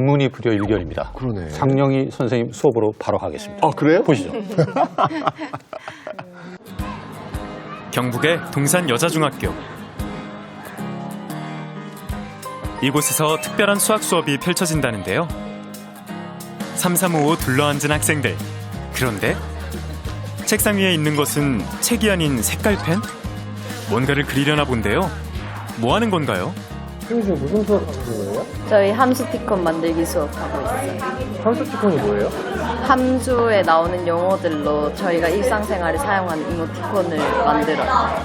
문이 불여일견입니다. 그러네. 장영희 선생님 수업으로 바로 가겠습니다. 아, 그래요? 보시죠. 경북의 동산여자중학교. 이곳에서 특별한 수학 수업이 펼쳐진다는데요. 3355 둘러앉은 학생들. 그런데 책상 위에 있는 것은 책이 아닌 색깔펜? 뭔가를 그리려나 본데요. 뭐 하는 건가요? 선생님 무슨 수업 하시는 거예요? 저희 함수티콘 만들기 수업하고 있어요. 함수티콘이 뭐예요? 함수에 나오는 용어들로 저희가 일상생활에 사용하는 이모티콘을 만들어요.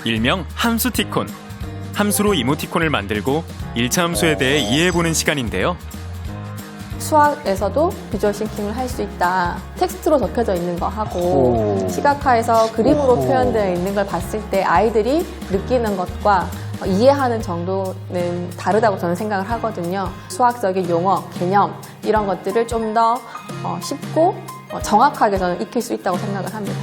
일명 함수티콘. 함수로 이모티콘을 만들고 1차 함수에 대해 이해해보는 시간인데요. 수학에서도 비주얼 싱킹을 할 수 있다. 텍스트로 적혀져 있는 거 하고 시각화해서 그림으로 표현되어 있는 걸 봤을 때 아이들이 느끼는 것과 이해하는 정도는 다르다고 저는 생각을 하거든요. 수학적인 용어, 개념 이런 것들을 좀 더 쉽고 정확하게 저는 익힐 수 있다고 생각을 합니다.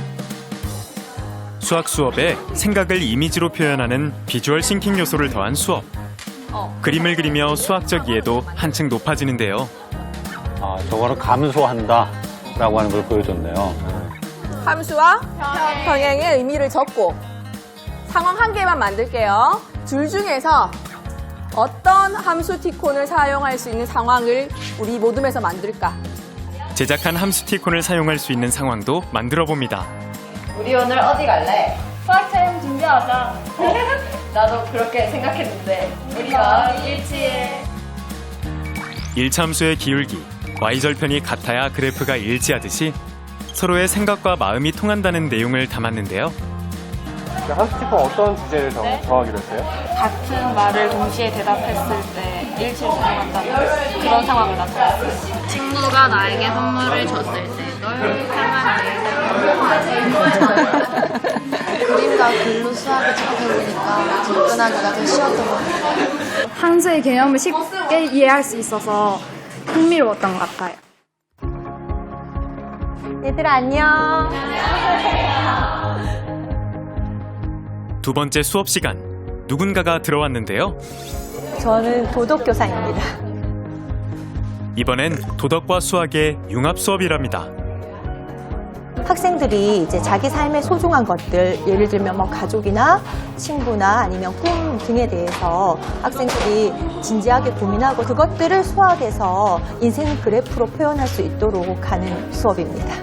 수학 수업에 생각을 이미지로 표현하는 비주얼 싱킹 요소를 더한 수업. 그림을 그리며 수학적 이해도 한층 높아지는데요. 아, 저거는 감소한다 라고 하는 걸 보여줬네요. 함수와 평행의 의미를 적고 상황 한 개만 만들게요. 둘 중에서 어떤 함수티콘을 사용할 수 있는 상황을 우리 모둠에서 만들까? 제작한 함수티콘을 사용할 수 있는 상황도 만들어 봅니다. 우리 오늘 어디 갈래? 수학 촬영 준비하자. 나도 그렇게 생각했는데 우리가 일치해. 1차 함수의 기울기, y절편이 같아야 그래프가 일치하듯이 서로의 생각과 마음이 통한다는 내용을 담았는데요. 함수티콘 어떤 주제를 정하기로 했어요? 같은 말을 동시에 대답했을 때 일치를 사용한다는 그런 상황을 나타냈어요. 친구가 나에게 선물을 줬을 때 널 사랑해. 그림과 글로 수학을 접해보니까 접근하기가 더 쉬웠던 것 같아요. 함수의 개념을 쉽게 이해할 수 있어서 흥미로웠던 것 같아요. 얘들아 안녕. 두 번째 수업 시간, 누군가가 들어왔는데요. 저는 도덕교사입니다. 이번엔 도덕과 수학의 융합 수업이랍니다. 학생들이 이제 자기 삶의 소중한 것들, 예를 들면 뭐 가족이나 친구나 아니면 꿈 등에 대해서 학생들이 진지하게 고민하고 그것들을 수학에서 인생 그래프로 표현할 수 있도록 하는 수업입니다.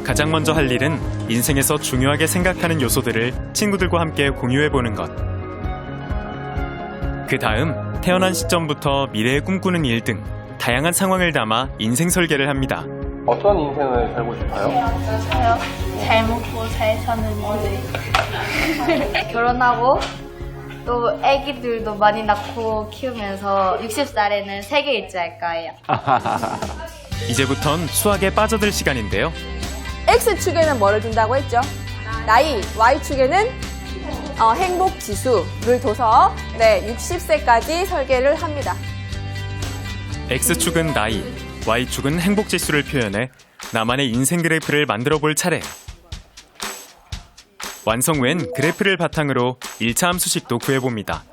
가장 먼저 할 일은 인생에서 중요하게 생각하는 요소들을 친구들과 함께 공유해보는 것. 그 다음 태어난 시점부터 미래에 꿈꾸는 일 등 다양한 상황을 담아 인생 설계를 합니다. 어떤 인생을 살고 싶어요? 저요? 잘 먹고 잘 사는 결혼하고 또 아기들도 많이 낳고 키우면서 60살에는 세계 일주할 거예요. 이제부턴 수학에 빠져들 시간인데요. X축에는 뭐를 준다고 했죠? 나이, Y축에는 행복 지수를 둬서 60세까지 설계를 합니다. X축은 나이, Y축은 행복지수를 표현해 나만의 인생 그래프를 만들어 볼 차례. 완성 후엔 그래프를 바탕으로 1차 함수식도 구해봅니다.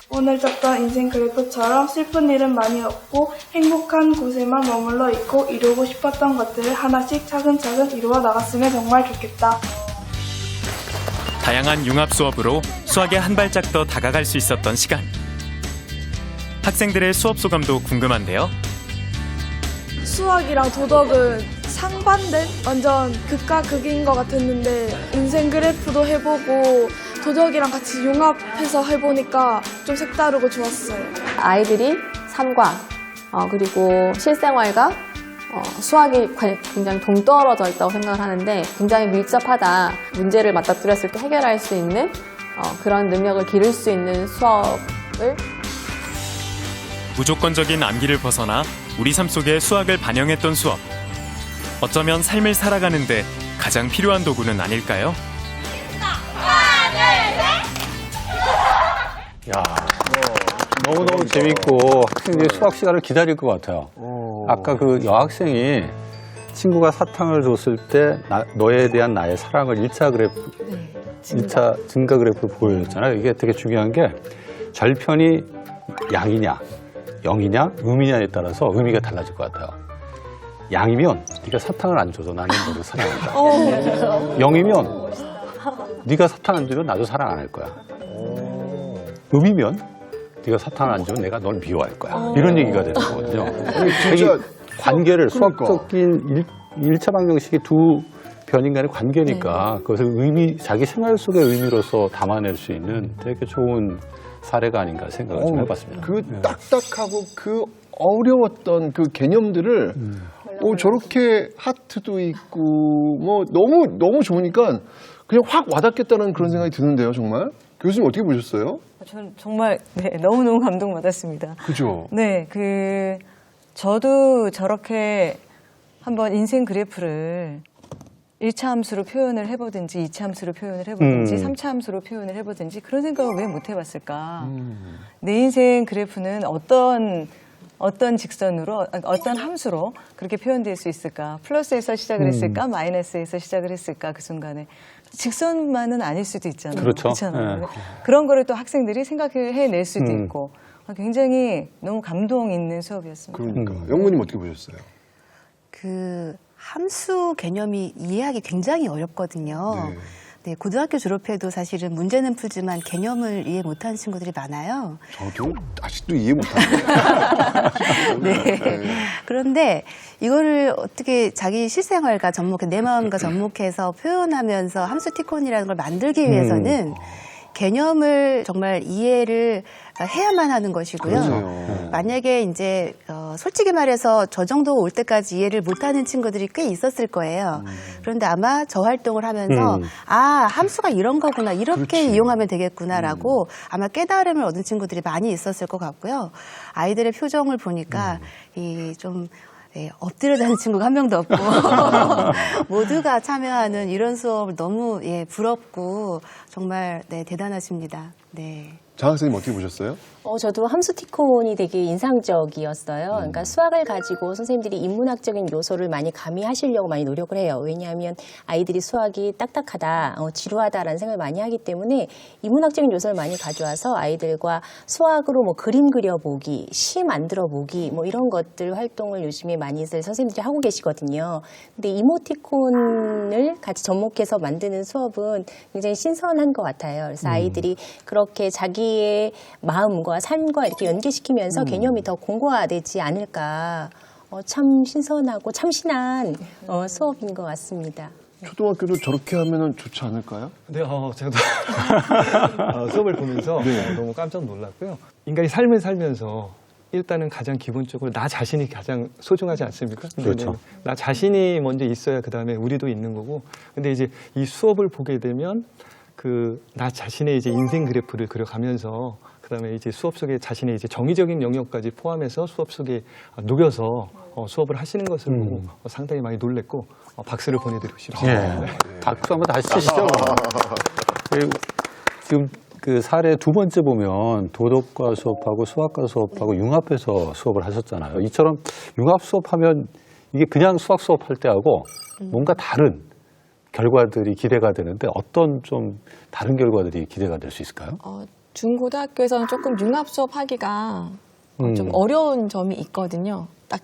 오늘 썼던 인생 그래프처럼 슬픈 일은 많이 없고 행복한 곳에만 머물러 있고 이루고 싶었던 것들을 하나씩 차근차근 이루어 나갔으면 정말 좋겠다. 다양한 융합 수업으로 수학에 한 발짝 더 다가갈 수 있었던 시간. 학생들의 수업 소감도 궁금한데요. 수학이랑 도덕은 상반된 완전 극과 극인 것 같았는데 인생 그래프도 해보고 도덕이랑 같이 융합해서 해보니까 좀 색다르고 좋았어요. 아이들이 삶과 그리고 실생활과 수학이 굉장히 동떨어져 있다고 생각을 하는데 굉장히 밀접하다. 문제를 맞닥뜨렸을 때 해결할 수 있는 그런 능력을 기를 수 있는 수업을 무조건적인 암기를 벗어나 우리 삶 속에 수학을 반영했던 수업. 어쩌면 삶을 살아가는데 가장 필요한 도구는 아닐까요? 야, 너무너무 재밌고 학생들이 수학 시간을 기다릴 것 같아요. 아까 그 여학생이 친구가 사탕을 줬을 때 너에 대한 나의 사랑을 1차 그래프, 1차 증가 그래프로 보여줬잖아요. 이게 되게 중요한 게 절편이 양이냐, 영이냐, 음이냐에 따라서 의미가 달라질 것 같아요. 양이면 네가 사탕을 안 줘도 나는 너를 사랑한다. 영이면 네가 사탕 안 주면 나도 사랑 안 할 거야. 음이면 네가 사탕을 안 주면 내가 널 미워할 거야. 이런 얘기가 되는 거거든요. 진짜 관계를 그러니까. 수학적인 일차 방정식이 두 변인 간의 관계니까 그것을 자기 생활 속의 의미로서 담아낼 수 있는 되게 좋은 사례가 아닌가 생각을 좀 해봤습니다. 그 딱딱하고 그 어려웠던 그 개념들을 저렇게 하트도 있고 뭐 너무 좋으니까 그냥 확 와닿겠다는 그런 생각이 드는데요, 정말. 교수님 어떻게 보셨어요? 저는 정말 너무너무 감동받았습니다. 그죠? 네, 저도 저렇게 한번 인생 그래프를 1차 함수로 표현을 해보든지 2차 함수로 표현을 해보든지 3차 함수로 표현을 해보든지 그런 생각을 왜 못 해봤을까. 내 인생 그래프는 어떤 직선으로, 어떤 함수로 그렇게 표현될 수 있을까. 플러스에서 시작을 했을까, 마이너스에서 시작을 했을까, 그 순간에. 직선만은 아닐 수도 있잖아요. 그렇죠. 그렇잖아요. 네. 그런 거를 또 학생들이 생각을 해낼 수도 있고 굉장히 너무 감동 있는 수업이었습니다. 그러니까. 영모님 어떻게 보셨어요? 함수 개념이 이해하기 굉장히 어렵거든요. 네, 고등학교 졸업해도 사실은 문제는 풀지만 개념을 이해 못하는 친구들이 많아요. 저도 아직도 이해 못합니다. 네. 그런데 이거를 어떻게 자기 실생활과 내 마음과 접목해서 표현하면서 함수 티콘이라는 걸 만들기 위해서는 개념을 정말 이해를 해야만 하는 것이고요. 그렇죠. 만약에 이제 솔직히 말해서 저 정도 올 때까지 이해를 못하는 친구들이 꽤 있었을 거예요. 그런데 아마 저 활동을 하면서 함수가 이런 거구나, 이렇게 이용하면 되겠구나라고 아마 깨달음을 얻은 친구들이 많이 있었을 것 같고요. 아이들의 표정을 보니까 엎드려 자는 친구가 한 명도 없고 모두가 참여하는 이런 수업을 너무 부럽고 정말 대단하십니다. 네. 장학생님 어떻게 보셨어요? 저도 함수티콘이 되게 인상적이었어요. 그러니까 수학을 가지고 선생님들이 인문학적인 요소를 많이 가미하시려고 많이 노력을 해요. 왜냐하면 아이들이 수학이 딱딱하다, 지루하다라는 생각을 많이 하기 때문에 인문학적인 요소를 많이 가져와서 아이들과 수학으로 그림 그려보기, 시 만들어보기 이런 것들 활동을 요즘에 많이들 선생님들이 하고 계시거든요. 근데 이모티콘을 같이 접목해서 만드는 수업은 굉장히 신선한 것 같아요. 그래서 아이들이 그렇게 자기의 마음과 삶과 이렇게 연계시키면서 개념이 더 공고화되지 않을까. 참 신선하고 참신한 수업인 것 같습니다. 초등학교도 저렇게 하면 좋지 않을까요? 네, 저도 수업을 보면서 너무 깜짝 놀랐고요. 인간이 삶을 살면서 일단은 가장 기본적으로 나 자신이 가장 소중하지 않습니까? 그렇죠. 나 자신이 먼저 있어야 그 다음에 우리도 있는 거고. 근데 이제 이 수업을 보게 되면 나 자신의 이제 인생 그래프를 그려가면서 그다음에 이제 수업 속에 자신의 이제 정의적인 영역까지 포함해서 수업 속에 녹여서 수업을 하시는 것을 보고 상당히 많이 놀랬고 박수를 보내드리고 싶습니다. 박수 한번 다시 치시죠. 그리고 지금 그 사례 두 번째 보면 도덕과 수업하고 수학과 수업하고 융합해서 수업을 하셨잖아요. 이처럼 융합 수업하면 이게 그냥 수학 수업할 때하고 뭔가 다른 결과들이 기대가 되는데 어떤 좀 다른 결과들이 기대가 될 수 있을까요? 중고등학교에서는 조금 융합 수업하기가 좀 어려운 점이 있거든요. 딱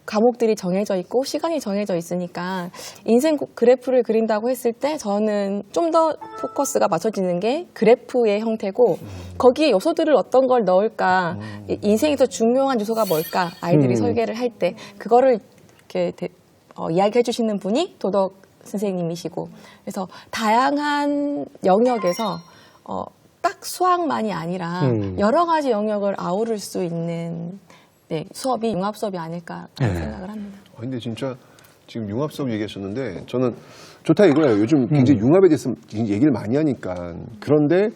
과목들이 정해져 있고 시간이 정해져 있으니까 인생 그래프를 그린다고 했을 때 저는 좀 더 포커스가 맞춰지는 게 그래프의 형태고 거기에 요소들을 어떤 걸 넣을까, 인생에서 중요한 요소가 뭘까, 아이들이 설계를 할 때 그거를 이렇게 이야기해 주시는 분이 도덕 선생님이시고, 그래서 다양한 영역에서 딱 수학만이 아니라 여러 가지 영역을 아우를 수 있는 수업이 융합 수업이 아닐까 생각을 합니다. 근데 진짜 지금 융합 수업 얘기하셨는데 저는 좋다 이거예요. 요즘 굉장히 융합에 대해서 얘기를 많이 하니까. 그런데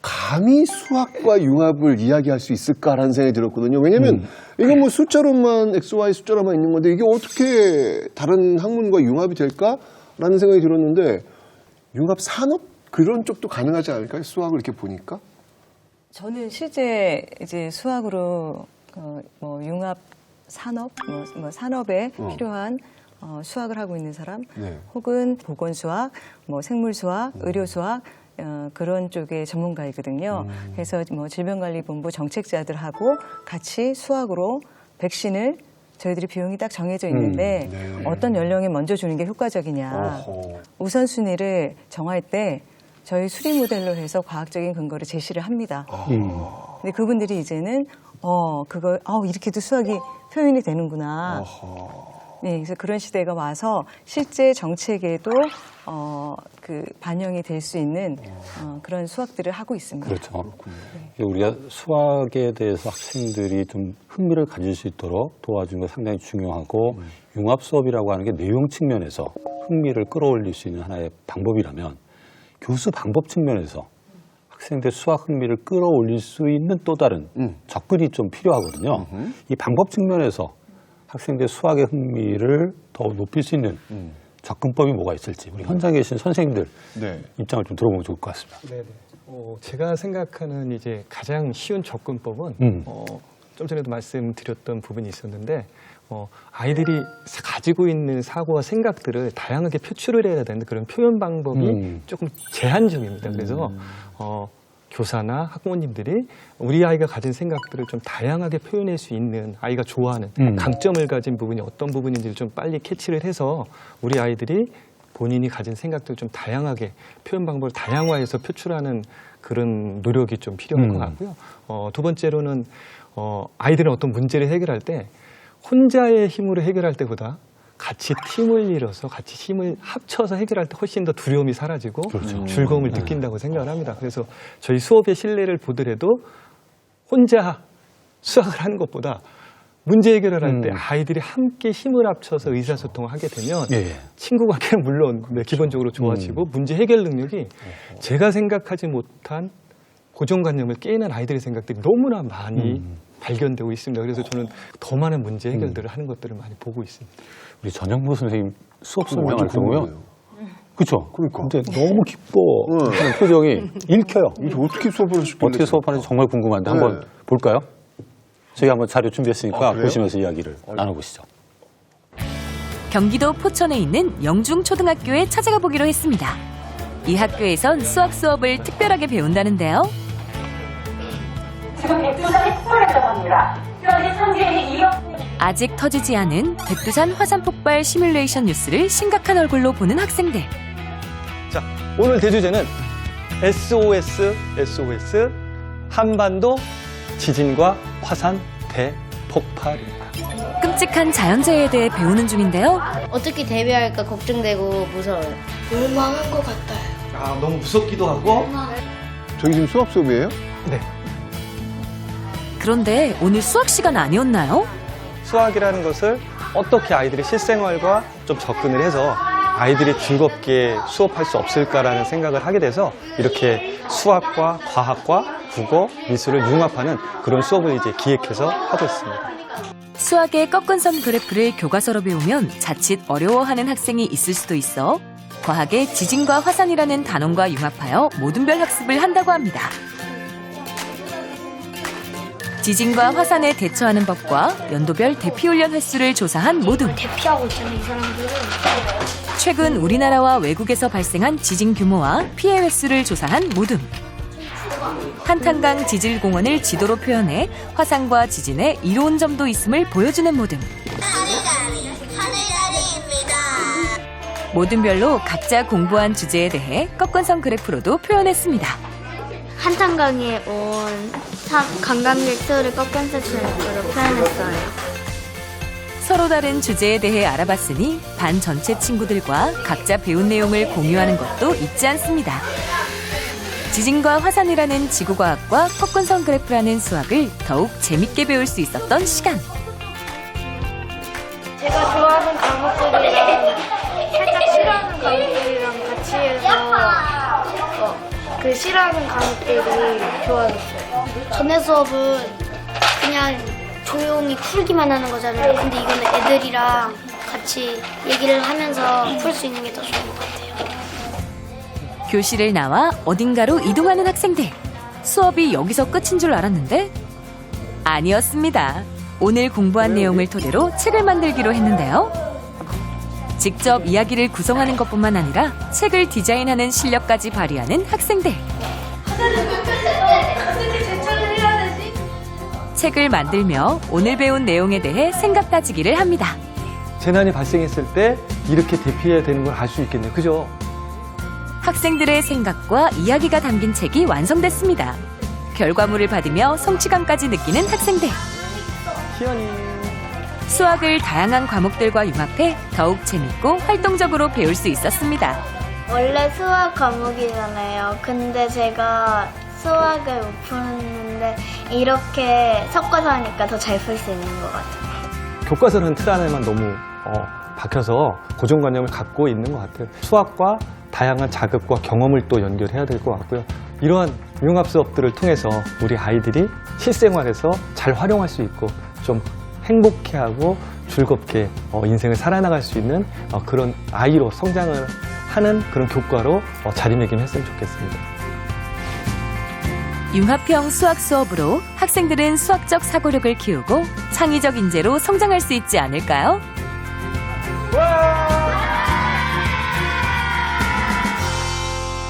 감히 수학과 융합을 이야기할 수 있을까라는 생각이 들었거든요. 왜냐면 이건 뭐 숫자로만 XY 숫자로만 있는 건데 이게 어떻게 다른 학문과 융합이 될까라는 생각이 들었는데 융합 산업 그런 쪽도 가능하지 않을까요? 수학을 이렇게 보니까. 저는 실제 이제 수학으로 융합 산업, 산업에 필요한 수학을 하고 있는 사람, 혹은 보건수학, 생물수학, 의료수학, 그런 쪽의 전문가이거든요. 그래서 뭐 질병관리본부 정책자들하고 같이 수학으로 백신을 저희들이 비용이 딱 정해져 있는데 어떤 연령에 먼저 주는 게 효과적이냐. 우선순위를 정할 때 저희 수리 모델로 해서 과학적인 근거를 제시를 합니다. 근데 그분들이 이제는 이렇게도 수학이 표현이 되는구나. 네, 그래서 그런 시대가 와서 실제 정책에도 반영이 될 수 있는 그런 수학들을 하고 있습니다. 그렇죠. 네. 우리가 수학에 대해서 학생들이 좀 흥미를 가질 수 있도록 도와주는 거 상당히 중요하고 융합 수업이라고 하는 게 내용 측면에서 흥미를 끌어올릴 수 있는 하나의 방법이라면 교수 방법 측면에서 학생들 수학 흥미를 끌어올릴 수 있는 또 다른 접근이 좀 필요하거든요. 이 방법 측면에서 학생들 수학의 흥미를 더 높일 수 있는 접근법이 뭐가 있을지 우리 현장에 계신 선생님들 입장을 좀 들어보면 좋을 것 같습니다. 네네. 제가 생각하는 이제 가장 쉬운 접근법은 좀 전에도 말씀드렸던 부분이 있었는데 아이들이 가지고 있는 사고와 생각들을 다양하게 표출을 해야 되는데 그런 표현 방법이 조금 제한적입니다. 그래서 교사나 학부모님들이 우리 아이가 가진 생각들을 좀 다양하게 표현할 수 있는 아이가 좋아하는 강점을 가진 부분이 어떤 부분인지를 좀 빨리 캐치를 해서 우리 아이들이 본인이 가진 생각들을 좀 다양하게 표현 방법을 다양화해서 표출하는 그런 노력이 좀 필요할 것 같고요. 두 번째로는 아이들은 어떤 문제를 해결할 때 혼자의 힘으로 해결할 때보다 같이 팀을 이뤄서 같이 힘을 합쳐서 해결할 때 훨씬 더 두려움이 사라지고 즐거움을 느낀다고 생각을 합니다. 그래서 저희 수업의 실내를 보더라도 혼자 수학을 하는 것보다 문제 해결을 할 때 아이들이 함께 힘을 합쳐서 의사소통을 하게 되면 친구 관계는 물론 기본적으로 좋아지고 문제 해결 능력이 제가 생각하지 못한 고정관념을 깨는 아이들의 생각들이 너무나 많이 발견되고 있습니다. 그래서 저는 더 많은 문제 해결들을 하는 것들을 많이 보고 있습니다. 우리 전영무 선생님 수업 설명할 때 보면 그렇죠. 그러니까. 근데 너무 기뻐 하는 표정이 읽혀요. 어떻게 수업을 하실까요? 어떻게 수업하는지 정말 궁금한데 한번 볼까요? 저희 한번 자료 준비했으니까 보시면서 이야기를 나눠보시죠. 경기도 포천에 있는 영중초등학교에 찾아가 보기로 했습니다. 이 학교에선 수학 수업을 특별하게 배운다는데요. 지금 백두산이 폭발했다고 합니다. 현재 천지인이 2억. 아직 터지지 않은 백두산 화산 폭발 시뮬레이션 뉴스를 심각한 얼굴로 보는 학생들. 자, 오늘 대주제는 SOS 한반도 지진과 화산 대폭발입니다. 끔찍한 자연재해에 대해 배우는 중인데요. 어떻게 대비할까 걱정되고 무서워요. 너무 망한 것 같아요. 아, 너무 무섭기도 하고. 저희 지금 수학 수업이에요? 네. 그런데 오늘 수학 시간 아니었나요? 수학이라는 것을 어떻게 아이들이 실생활과 좀 접근을 해서 아이들이 즐겁게 수업할 수 없을까라는 생각을 하게 돼서 이렇게 수학과 과학과 국어, 미술을 융합하는 그런 수업을 이제 기획해서 하고 있습니다. 수학의 꺾은선 그래프를 교과서로 배우면 자칫 어려워하는 학생이 있을 수도 있어 과학의 지진과 화산이라는 단원과 융합하여 모든별 학습을 한다고 합니다. 지진과 화산에 대처하는 법과 연도별 대피훈련 횟수를 조사한 모둠. 대피하고 있잖아요, 이 사람들은. 최근 우리나라와 외국에서 발생한 지진 규모와 피해 횟수를 조사한 모둠. 한탄강 지질공원을 지도로 표현해 화산과 지진의 이로운 점도 있음을 보여주는 모둠. 모둠별로 각자 공부한 주제에 대해 꺾은선 그래프로도 표현했습니다. 한탄강에 온 관광객 수를 꺾은선으로 표현했어요. 서로 다른 주제에 대해 알아봤으니 반 전체 친구들과 각자 배운 내용을 공유하는 것도 잊지 않습니다. 지진과 화산이라는 지구과학과 꺾은선 그래프라는 수학을 더욱 재밌게 배울 수 있었던 시간. 제가 좋아하는 과목들이랑 살짝 싫어하는 과목들이랑 같이 해서 그 싫어하는 과목들이 좋아졌어요. 전에 수업은 그냥 조용히 풀기만 하는 거잖아요. 근데 이거는 애들이랑 같이 얘기를 하면서 풀 수 있는 게 더 좋은 것 같아요. 교실을 나와 어딘가로 이동하는 학생들. 수업이 여기서 끝인 줄 알았는데 아니었습니다. 오늘 공부한 내용을 토대로 책을 만들기로 했는데요. 직접 이야기를 구성하는 것뿐만 아니라 책을 디자인하는 실력까지 발휘하는 학생들. 책을 만들며 오늘 배운 내용에 대해 생각 따지기를 합니다. 재난이 발생했을 때 이렇게 대피해야 되는 걸 알 수 있겠네요. 그죠? 학생들의 생각과 이야기가 담긴 책이 완성됐습니다. 결과물을 받으며 성취감까지 느끼는 학생들. 수학을 다양한 과목들과 융합해 더욱 재밌고 활동적으로 배울 수 있었습니다. 원래 수학 과목이잖아요. 근데 제가 수학을 못 푸는데 이렇게 섞어서 하니까 더 잘 풀 수 있는 것 같아요. 교과서는 틀 안에만 너무 박혀서 고정관념을 갖고 있는 것 같아요. 수학과 다양한 자극과 경험을 또 연결해야 될 것 같고요. 이러한 융합 수업들을 통해서 우리 아이들이 실생활에서 잘 활용할 수 있고 좀 행복해하고 즐겁게 인생을 살아나갈 수 있는 그런 아이로 성장을 하는 그런 교과로 자리매김했으면 좋겠습니다. 융합형 수학 수업으로 학생들은 수학적 사고력을 키우고 창의적 인재로 성장할 수 있지 않을까요?